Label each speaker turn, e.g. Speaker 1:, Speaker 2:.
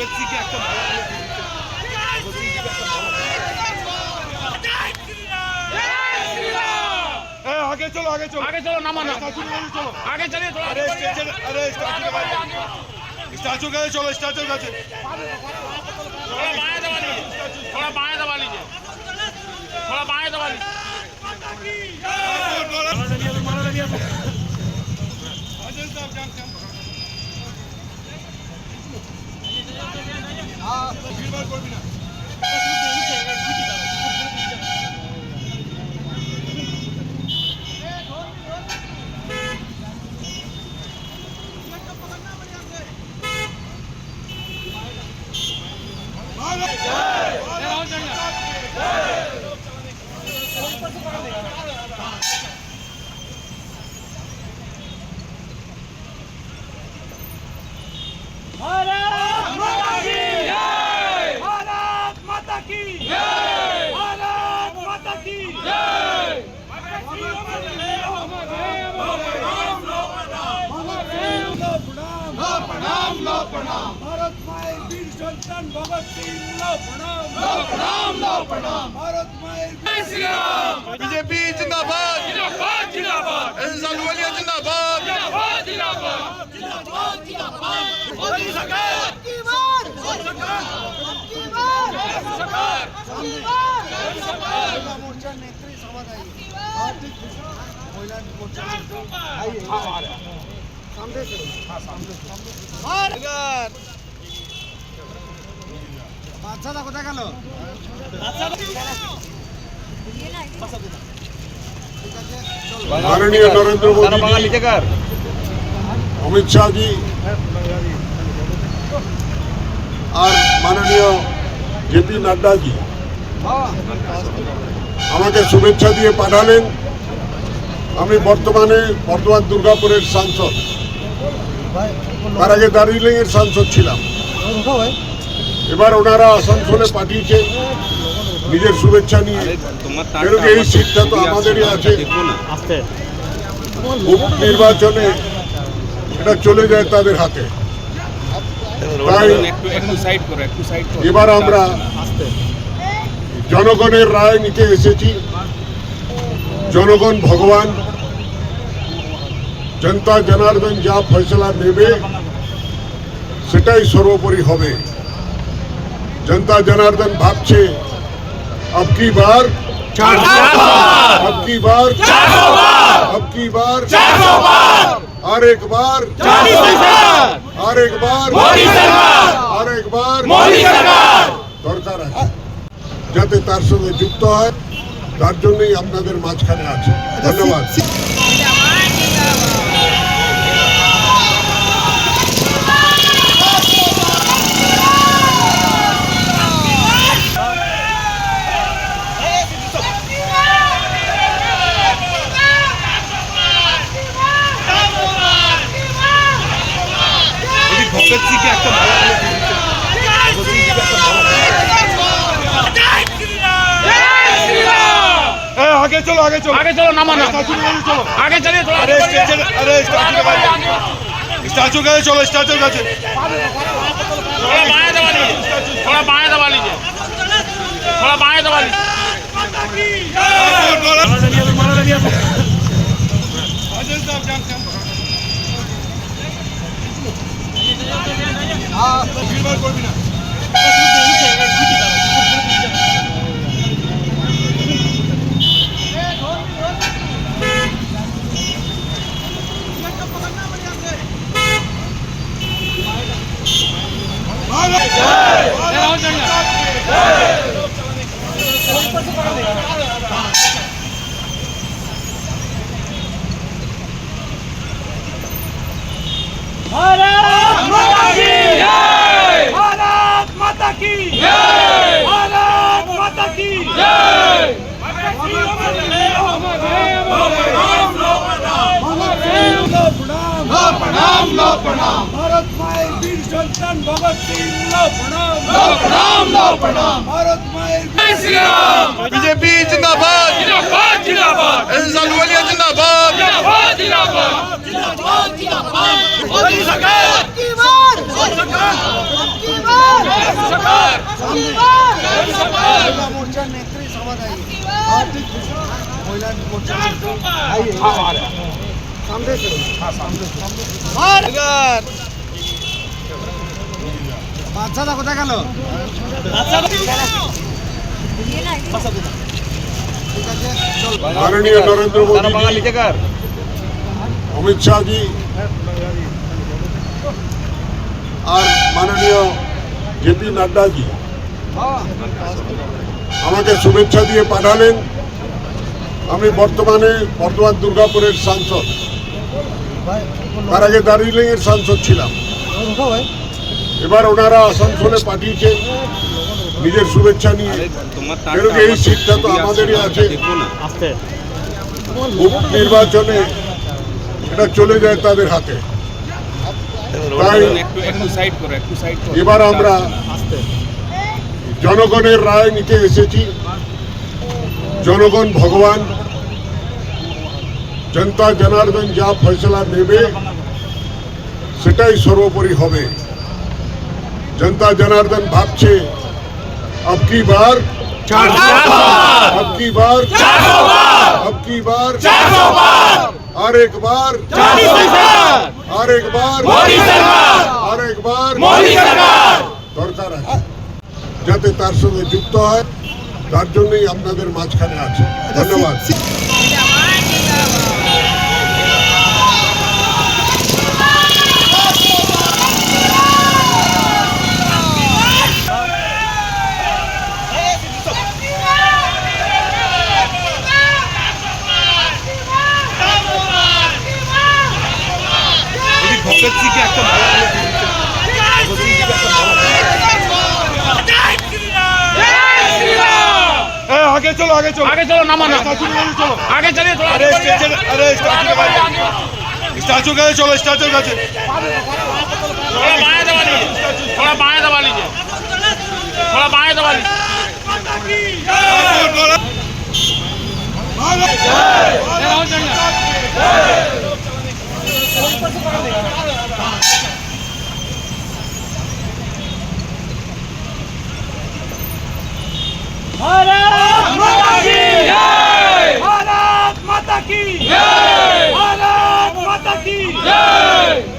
Speaker 1: ভগৎ সিং কে একটা आगे चलो नामा ना आगे चलिए थोड़ा अरे स्टैचू का चलो स्टैचू का थोड़ा बाएं दबा लीजिए थोड़ा बाएं दबा लीजिए
Speaker 2: भारत माए वीर सल्तान भगत सिंह लो प्रणाम भारत माए
Speaker 1: बीजेपी जिंदाबाद एहसान वालिया जिंदाबाद
Speaker 2: मोदी सरकार मोर्चा नेत्री समाधान महिला मोर्चा सामने বাচ্চাটা কোথায় গেল
Speaker 3: माननीय नरेंद्र मोदी जी, अमित शाह जी और माननीय जेपी नड्डा जी আমাকে শুভেচ্ছা দিয়ে পাঠালেন। আমি বর্তমানে বর্ধমান দুর্গাপুরের সাংসদ, তার আগে দার্জিলিংয়ের সাংসদ ছিলাম। এবার ওনারা আসানসোলে পাঠিয়েছে নিজের শুভেচ্ছা নিয়ে। কেন এই সিটটা তো আমাদেরই আছে, নির্বাচনে এটা চলে যায় তাদের হাতে। তাই এবার আমরা জনগণের রায় নিতে এসেছি। জনগণ ভগবান, जनता जनार्दन जा फैसला देवे सेटाई सर्वोपरि होबे। जनता जनार्दन भाबछे अब की बार 400 बार, अब की बार 400 बार, अब की बार 400 बार, और एक बार 40 बार, और एक बार मोदी सरकार, और एक बार मोदी सरकार दरकार আছে যাতে তার সঙ্গে যুক্ত হয়। তার জন্যই আপনাদের মাঝখানে আছে। ধন্যবাদ।
Speaker 1: भगत सिंह के একটা आगे चलो नामा ना आगे चलिए थोड़ा अरे स्टैचू का चलो स्टैचू का थोड़ा बाएं दबा लीजिए थोड़ा बाएं दबा लीजिए
Speaker 2: भारत माता की जय, भारत माता की जय। प्रणाम भारत माए वीर सल्तान भगत सिंह लो प्रणाम भारत माए
Speaker 1: बीजेपी जिंदाबाद एहसान वालिया जिंदाबाद
Speaker 2: मोदी सरकार नेत्री समाज आई महिला मोर्चा सामने से বাচ্চাটা কোথায় গেল?
Speaker 3: माननीय नरेंद्र मोदी जी, अमित शाह जी और माननीय जेपी नड्डा जी আমাকে শুভেচ্ছা দিয়ে পাঠালেন। আমি বর্তমান দুর্গাপুরের সাংসদ, তার আগে দার্জিলিং এর সাংসদ ছিলাম। এবার ওনারা আসানসোলে পাঠিয়েছে নিজের শুভেচ্ছা নিয়ে, কেন কি এই সিটটা তো আমাদেরই আছে। নির্বাচনে এটা চলে যায় তাদের হাতে। তাই এবার আমরা জনগণের রায় নিতে এসেছি। জনগণ ভগবান, জনতা জনার্দন যা ফয়সলা দেবে সেটাই সর্বোপরি হবে। जनता जनार्दन भावছে अब की बार 400 बार, अब की बार 400 बार, अब की बार 400 बार, और एक बार 400 बार, और एक बार मोदी सरकार, और एक बार मोदी सरकार দরকার আছে, যাতে তার সঙ্গে যুক্ত হয়। তার জন্যই আপনাদের মাঝখানে আছে। ধন্যবাদ।
Speaker 4: भगत सिंह के একটা आगे चलो आगे चलो
Speaker 1: आगे चलो नामा ना
Speaker 4: चलो
Speaker 1: आगे चलिए थोड़ा।
Speaker 4: अरे स्टैचू के चलो स्टैचू के
Speaker 1: थोड़ा बाएं दबा लीजिए, थोड़ा बाएं दबा लीजिए, थोड़ा बाएं दबा लीजिए।
Speaker 2: भारत माता की जय, भारत माता की जय, भारत माता की जय।